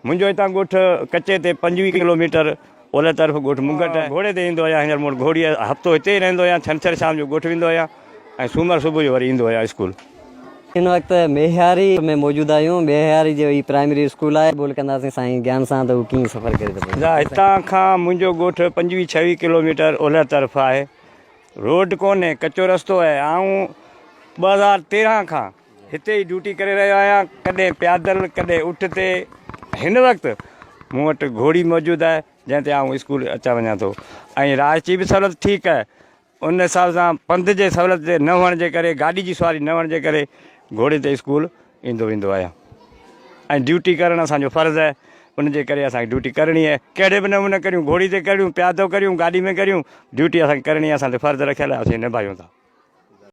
मुंहिंजो हितां ॻोठ कचे ते 25 किलोमीटर ओलह तरफ़ ॻोठ मुंगट आहे। घोड़े ते ईंदो आहियां, हींअर मूं वटि घोड़ी आहे, हफ़्तो हिते ई रहंदो आहियां, छंछरु शाम जो ॻोठ वेंदो आहियां ऐं सूमरु सुबुह जो वरी ईंदो आहियां स्कूल। इन वक्त मेहारी में मौजूद आहियूं। मेहारी जो प्राइमरी स्कूल आहे। बोल कंदासीं साईं ज्ञान सां त हू कीअं सफ़र करे थो। हितां खां मुंहिंजो ॻोठ 25-26 किलोमीटर ओलह तरफ़ आहे। रोड कोन्हे, कचो रस्तो आहे। ऐं 2013 खां हिते ई ड्यूटी करे रहियो आहियां, कॾहिं पैदल कॾहिं उठ ते। हिन वक़्तु मूं वटि घोड़ी मौजूदु आहे जंहिं ते आउं स्कूल अचां वञा थो। ऐं राह जी बि सहूलियत ठीकु आहे। उन हिसाब सां पंध जे सहूलियत ते न हुअण जे करे, गाॾी जी सवारी न हुअण जे करे घोड़े ते स्कूल ईंदो वेंदो आहियां। ऐं ड्यूटी करणु असांजो फ़र्ज़ु आहे, उनजे करे असांखे ड्यूटी करणी आहे। कहिड़े बि नमूने करियूं, घोड़ी ते करियूं, प्यादो करियूं, गाॾी में करियूं, ड्यूटी असांखे करणी आहे। असां ते फ़र्ज़ु रखियल आहे, असीं निभायूं था।